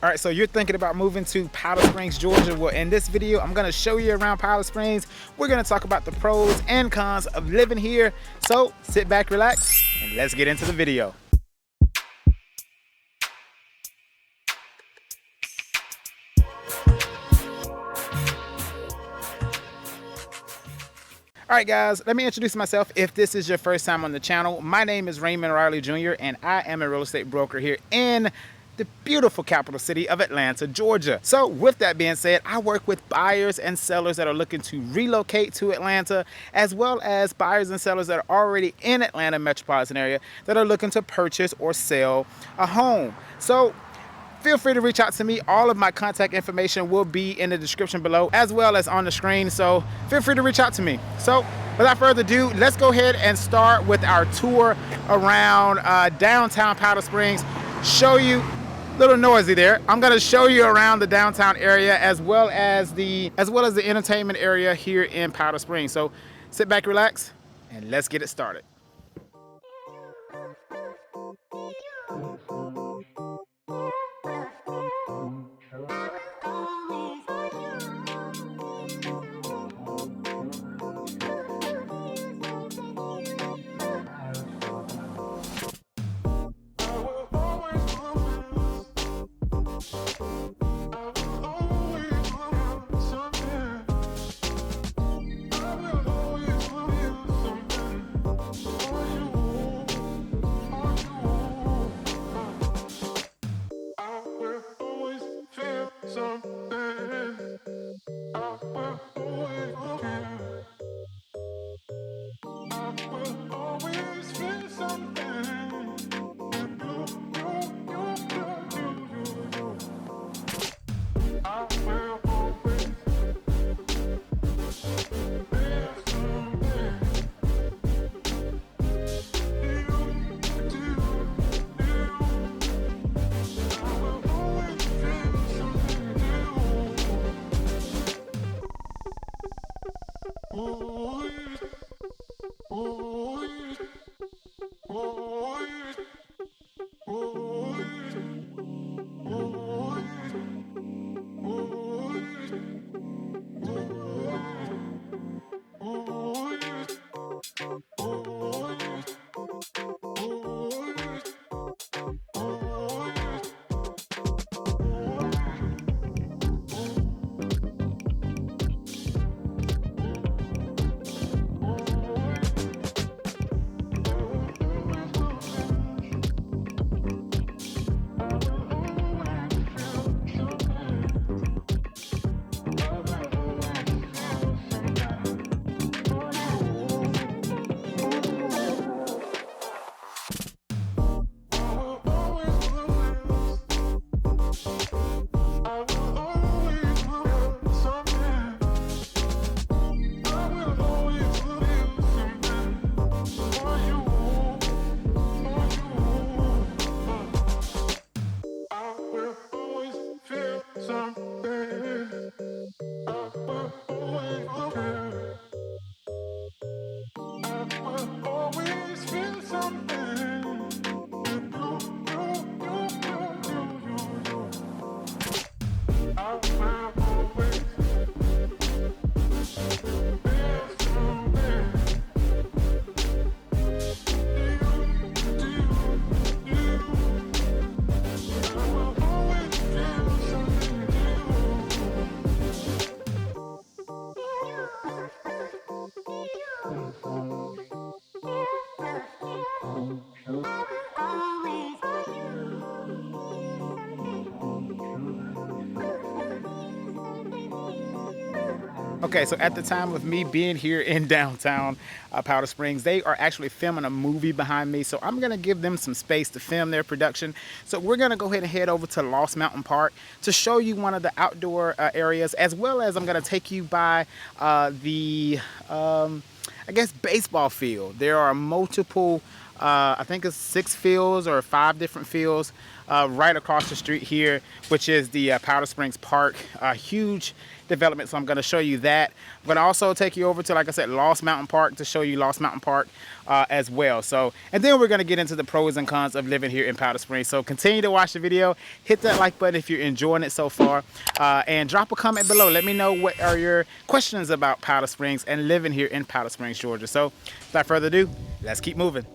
All right, so you're thinking about moving to Powder Springs, Georgia. Well, in this video, I'm gonna show you around Powder Springs. We're gonna talk about the pros and cons of living here. So sit back, relax, and let's get into the video. All right, guys, let me introduce myself. If this is your first time on the channel, my name is Raymond Riley Jr., and I am a real estate broker here in the beautiful capital city of Atlanta, Georgia. So with that being said, I work with buyers and sellers that are looking to relocate to Atlanta, as well as buyers and sellers that are already in Atlanta metropolitan area that are looking to purchase or sell a home. So feel free to reach out to me. All of my contact information will be in the description below, as well as on the screen. So feel free to reach out to me. So without further ado, let's go ahead and start with our tour around downtown Powder Springs. Show you, little noisy there. I'm gonna show you around the downtown area as well as the entertainment area here in Powder Springs. So sit back, relax, and let's get it started. Okay, so at the time of me being here in downtown Powder Springs, they are actually filming a movie behind me, so I'm gonna give them some space to film their production. So we're gonna go ahead and head over to Lost Mountain Park to show you one of the outdoor areas, as well as I'm gonna take you by I guess, baseball field. There are multiple, I think it's 6 fields or 5 different fields right across the street here, which is the Powder Springs Park. A huge development, so I'm going to show you that. I'm going to also take you over to, like I said, Lost Mountain Park to show you Lost Mountain Park as well. So, and then we're going to get into the pros and cons of living here in Powder Springs. So continue to watch the video, hit that like button if you're enjoying it so far, and drop a comment below. Let me know what are your questions about Powder Springs and living here in Powder Springs, Georgia. So without further ado, let's keep moving.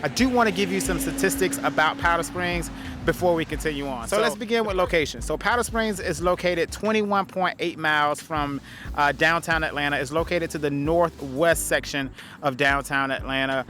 I do want to give you some statistics about Powder Springs before we continue on. So let's begin with location. So Powder Springs is located 21.8 miles from downtown Atlanta. It's located to the northwest section of downtown Atlanta.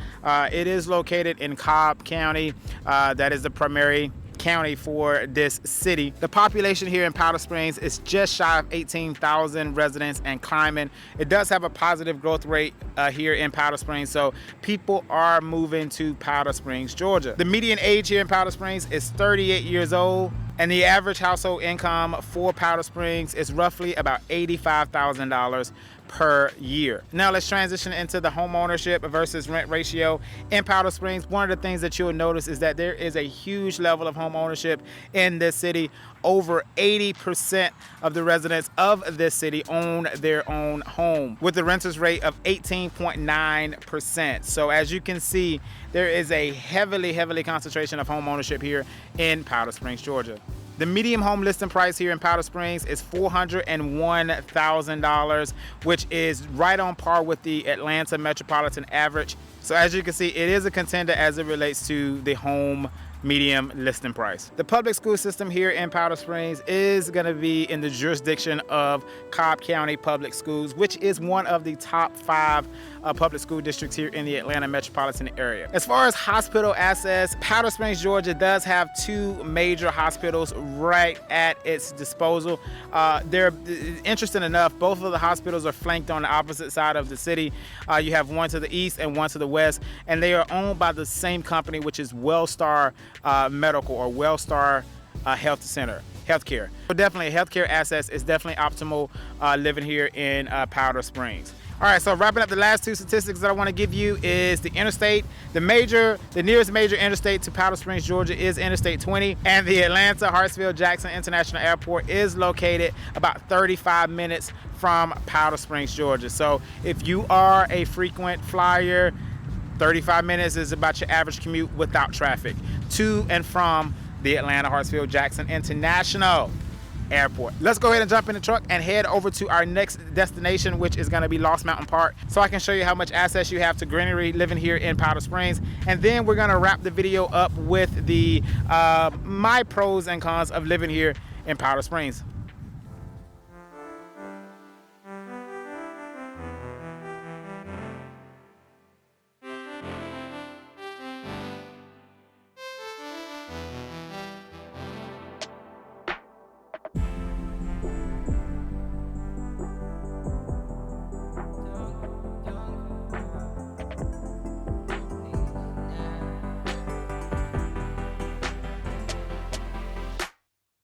It is located in Cobb County. That is the primary county for this city. The population here in Powder Springs is just shy of 18,000 residents and climbing. It does have a positive growth rate here in Powder Springs, so people are moving to Powder Springs, Georgia. The median age here in Powder Springs is 38 years old, and the average household income for Powder Springs is roughly about $85,000 per year. Now let's transition into the home ownership versus rent ratio in Powder Springs. One of the things that you'll notice is that there is a huge level of home ownership in this city. Over 80% of the residents of this city own their own home, with the renters rate of 18.9%. So as you can see, there is a heavily concentration of home ownership here in Powder Springs, Georgia. The median home listing price here in Powder Springs is $401,000, which is right on par with the Atlanta metropolitan average. So as you can see, it is a contender as it relates to the home medium listing price. The public school system here in Powder Springs is going to be in the jurisdiction of Cobb County Public Schools, which is one of the top 5 public school districts here in the Atlanta metropolitan area. As far as hospital access, Powder Springs, Georgia does have 2 major hospitals right at its disposal. They're interesting enough, both of the hospitals are flanked on the opposite side of the city. You have one to the east and one to the west, and they are owned by the same company, which is Wellstar Medical or Wellstar Healthcare. So definitely healthcare access is definitely optimal living here in Powder Springs. All right, so wrapping up, the last 2 statistics that I want to give you is the interstate. The nearest major interstate to Powder Springs, Georgia is Interstate 20, and the Atlanta Hartsfield-Jackson International Airport is located about 35 minutes from Powder Springs, Georgia. So if you are a frequent flyer, 35 minutes is about your average commute without traffic to and from the Atlanta Hartsfield-Jackson International Airport. Let's go ahead and jump in the truck and head over to our next destination, which is going to be Lost Mountain Park, so I can show you how much access you have to greenery living here in Powder Springs. And then we're going to wrap the video up with the my pros and cons of living here in Powder Springs.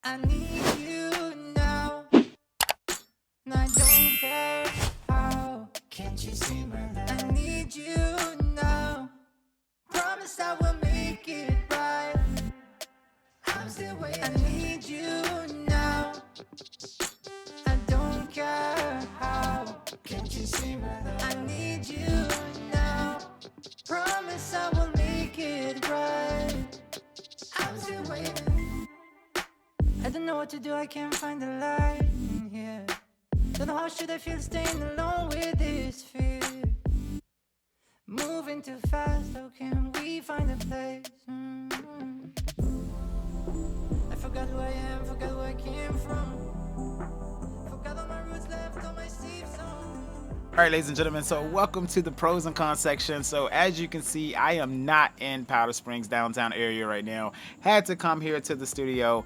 I need you now, and I don't care how. Can't you see my love? I need you now. Promise I will make it right. I'm still waiting. I need you now. I don't to do, I can't find the light in here. Don't know how should I feel staying alone with this fear. Moving too fast, how can we find a place? I forgot who I am, forgot where I came from. Forgot all my roots, left on my safe zone. All right, ladies and gentlemen, so welcome to the pros and cons section. So as you can see, I am not in Powder Springs downtown area right now. Had to come here to the studio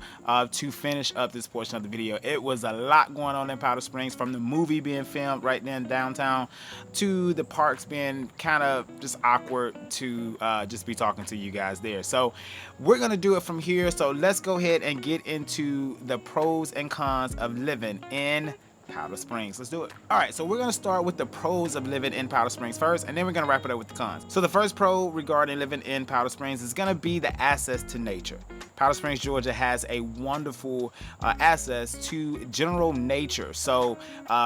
to finish up this portion of the video. It was a lot going on in Powder Springs, from the movie being filmed right then downtown to the parks being kind of just awkward to just be talking to you guys there. So we're gonna do it from here. So let's go ahead and get into the pros and cons of living in Powder Springs. Let's do it. All right, so we're gonna start with the pros of living in Powder Springs first, and then we're gonna wrap it up with the cons. So the first pro regarding living in Powder Springs is gonna be the access to nature. Powder Springs, Georgia has a wonderful access to general nature. So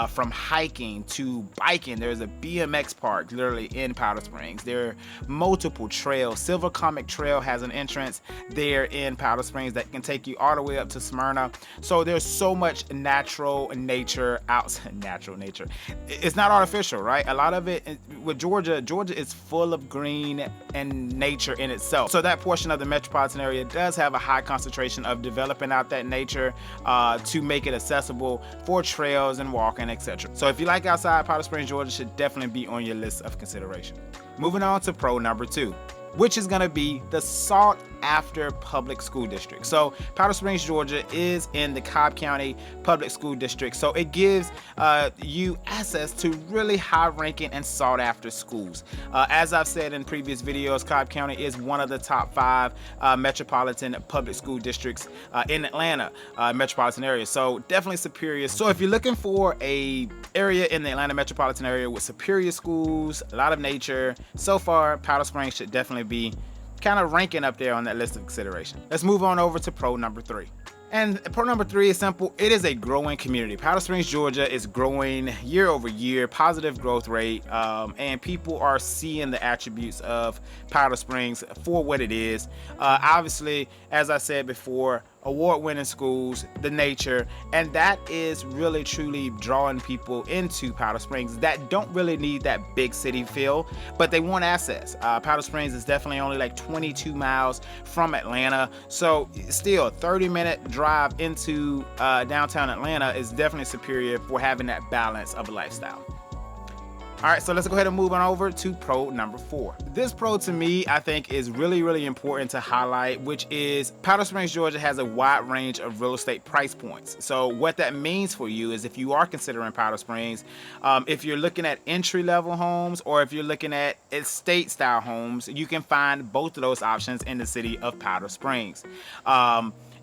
from hiking to biking, there's a BMX park literally in Powder Springs. There are multiple trails. Silver Comic Trail has an entrance there in Powder Springs that can take you all the way up to Smyrna. So there's so much natural nature natural nature. It's not artificial, right? A lot of it with Georgia is full of green and nature in itself. So that portion of the metropolitan area does have a high concentration of developing out that nature to make it accessible for trails and walking, etc. So if you like outside, Powder Springs, Georgia should definitely be on your list of consideration. Moving on to pro number 2, which is going to be the sought after public school district. So Powder Springs, Georgia is in the Cobb County Public School District. So it gives you access to really high ranking and sought after schools. As I've said in previous videos, Cobb County is one of the top 5 metropolitan public school districts in Atlanta metropolitan area. So definitely superior. So if you're looking for a area in the Atlanta metropolitan area with superior schools, a lot of nature, so far Powder Springs should definitely be kind of ranking up there on that list of consideration. Let's move on over to pro number 3. And pro number 3 is simple. It is a growing community. Powder Springs, Georgia is growing year over year, positive growth rate, and people are seeing the attributes of Powder Springs for what it is. Obviously, as I said before, award-winning schools, the nature, and that is really truly drawing people into Powder Springs that don't really need that big city feel, but they want access. Powder Springs is definitely only like 22 miles from Atlanta, so still 30-minute drive into downtown Atlanta is definitely superior for having that balance of a lifestyle. All right, so let's go ahead and move on over to pro number 4. This pro to me, I think, is really, really important to highlight, which is Powder Springs, Georgia has a wide range of real estate price points. So what that means for you is if you are considering Powder Springs, if you're looking at entry-level homes or if you're looking at estate-style homes, you can find both of those options in the city of Powder Springs.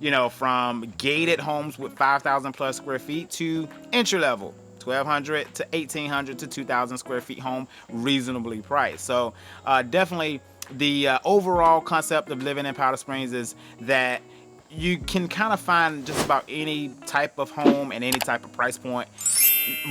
You know, from gated homes with 5,000 plus square feet to entry-level, 1,200 to 1,800 to 2,000 square feet home, reasonably priced. So definitely the overall concept of living in Powder Springs is that you can kind of find just about any type of home and any type of price point,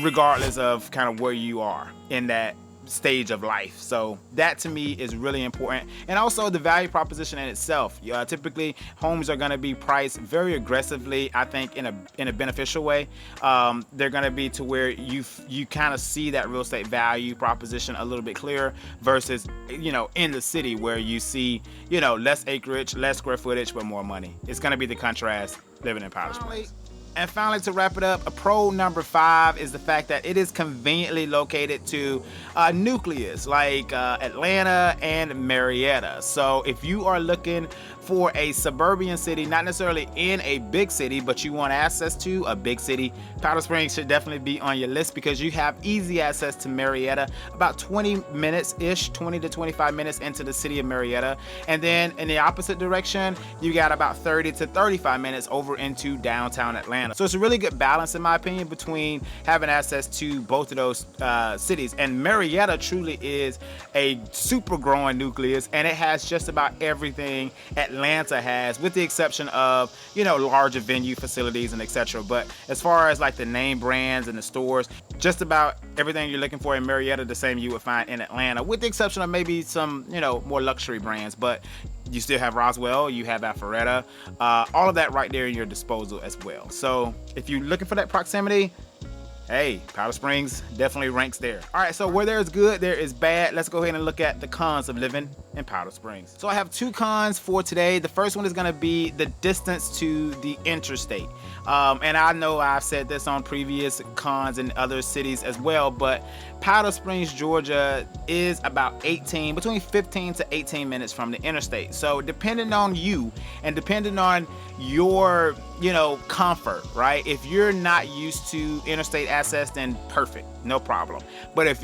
regardless of kind of where you are in that stage of life. So that to me is really important, and also the value proposition in itself. Typically homes are going to be priced very aggressively, I think, in a beneficial way. They're going to be to where you kind of see that real estate value proposition a little bit clearer versus, you know, in the city where you see, you know, less acreage, less square footage, but more money. It's going to be the contrast living in Powder Springs. And finally, to wrap it up, a pro number 5 is the fact that it is conveniently located to nucleus like Atlanta and Marietta. So if you are looking for a suburban city, not necessarily in a big city, but you want access to a big city, Powder Springs should definitely be on your list because you have easy access to Marietta, about 20 minutes-ish, 20 to 25 minutes into the city of Marietta. And then in the opposite direction, you got about 30 to 35 minutes over into downtown Atlanta. So it's a really good balance, in my opinion, between having access to both of those cities. And Marietta truly is a super growing nucleus, and it has just about everything Atlanta has, with the exception of, you know, larger venue facilities and etc. But as far as like the name brands and the stores, just about everything you're looking for in Marietta, the same you would find in Atlanta, with the exception of maybe some, you know, more luxury brands. But You still have Roswell, you have Alpharetta, all of that right there in your disposal as well. So if you're looking for that proximity, hey, Powder Springs definitely ranks there. All right, so where there is good, there is bad. Let's go ahead and look at the cons of living in Powder Springs. So I have 2 cons for today. The first one is gonna be the distance to the interstate. And I know I've said this on previous cons in other cities as well, but Powder Springs, Georgia is about between 15 to 18 minutes from the interstate. So depending on you and depending on your, comfort, right? If you're not used to interstate access, then perfect, no problem. But if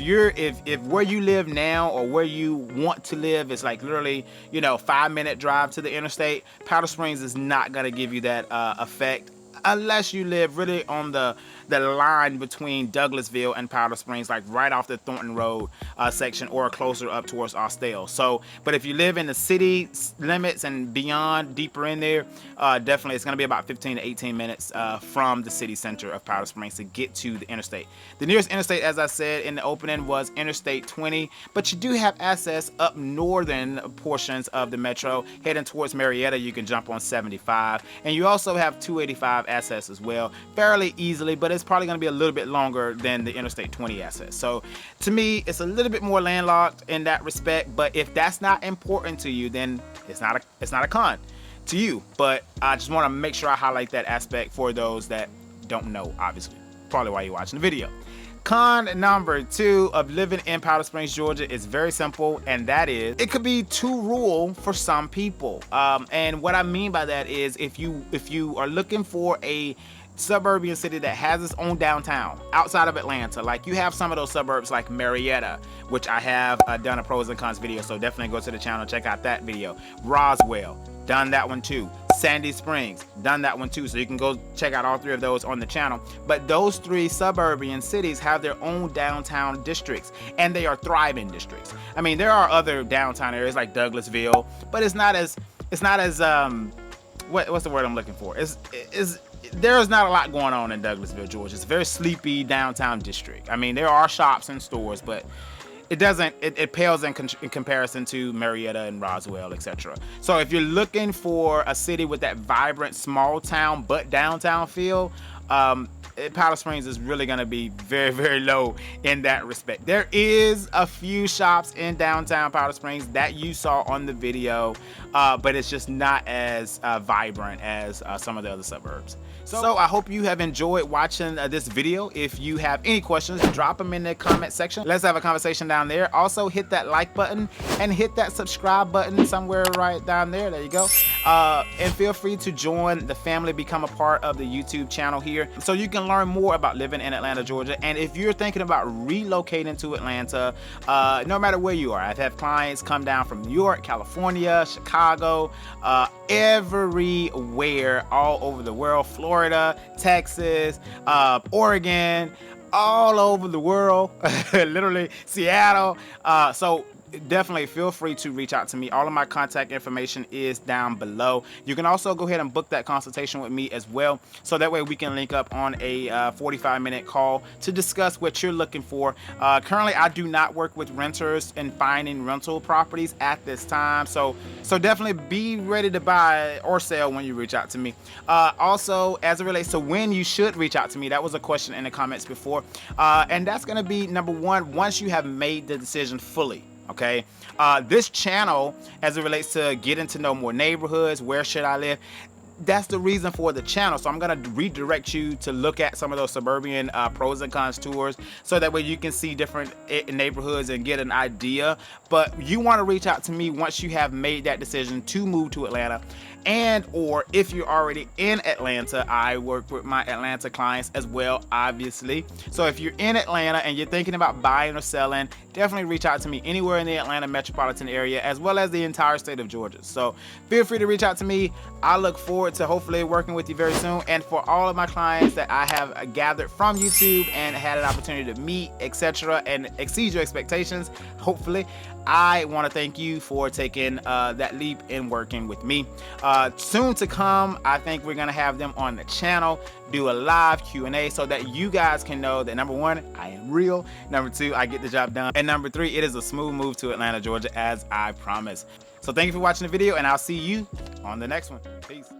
where you live now or where you want to live is like literally, 5-minute drive to the interstate, Powder Springs is not gonna give you that effect unless you live really on the line between Douglasville and Powder Springs, like right off the Thornton Road section or closer up towards Austell. So, but if you live in the city limits and beyond, deeper in there, definitely it's going to be about 15 to 18 minutes from the city center of Powder Springs to get to the interstate. The nearest interstate, as I said in the opening, was Interstate 20, but you do have access up northern portions of the metro. Heading towards Marietta, you can jump on 75, and you also have 285 access as well, fairly easily, but it's probably going to be a little bit longer than the Interstate 20 access. So to me, it's a little bit more landlocked in that respect, but if that's not important to you, then it's not a con to you. But I just want to make sure I highlight that aspect for those that don't know, obviously, probably why you're watching the video. Con number 2 of living in Powder Springs, Georgia is very simple, and that is it could be too rural for some people. And what I mean by that is if you are looking for a suburban city that has its own downtown outside of Atlanta, like you have some of those suburbs like Marietta, which I have done a pros and cons video, so definitely go to the channel and check out that video. Roswell, done that one too. Sandy Springs, done that one too, so you can go check out all 3 of those on the channel. But those 3 suburban cities have their own downtown districts, and they are thriving districts. I mean, there are other downtown areas like Douglasville, but it's not as what's the word I'm looking for? There's not a lot going on in Douglasville, Georgia. It's a very sleepy downtown district. I mean, there are shops and stores, but it pales in comparison to Marietta and Roswell, etc. So if you're looking for a city with that vibrant small town but downtown feel, Powder Springs is really going to be very, very low in that respect. There is a few shops in downtown Powder Springs that you saw on the video, but it's just not as vibrant as some of the other suburbs. So I hope you have enjoyed watching this video. If you have any questions, drop them in the comment section. Let's have a conversation down there. Also hit that like button and hit that subscribe button somewhere right down there. There you go. And feel free to join the family, become a part of the YouTube channel here, so you can learn more about living in Atlanta, Georgia. And if you're thinking about relocating to Atlanta, no matter where you are, I've had clients come down from New York, California, Chicago, everywhere, all over the world, Florida, Texas, Oregon, all over the world, literally Seattle. So definitely feel free to reach out to me. All of my contact information is down below. You can also go ahead and book that consultation with me as well, so that way we can link up on a 45-minute call to discuss what you're looking for. Currently, I do not work with renters and finding rental properties at this time, so definitely be ready to buy or sell when you reach out to me. Also, as it relates to when you should reach out to me, that was a question in the comments before, and that's going to be number 1, once you have made the decision fully. Okay, this channel, as it relates to getting to know more neighborhoods, where should I live, that's the reason for the channel. So I'm going to redirect you to look at some of those suburban pros and cons tours, so that way you can see different neighborhoods and get an idea. But you want to reach out to me once you have made that decision to move to Atlanta, and or if you're already in Atlanta. I work with my Atlanta clients as well, obviously. So if you're in Atlanta and you're thinking about buying or selling, definitely reach out to me anywhere in the Atlanta metropolitan area, as well as the entire state of Georgia. So feel free to reach out to me. I look forward forward to hopefully working with you very soon. And for all of my clients that I have gathered from YouTube and had an opportunity to meet, etc., and exceed your expectations, hopefully, I want to thank you for taking that leap in working with me. Soon to come, I think we're going to have them on the channel, do a live Q&A so that you guys can know that number one, I am real, number two, I get the job done, and number three, it is a smooth move to Atlanta, Georgia, as I promised. So thank you for watching the video, and I'll see you on the next one. Peace.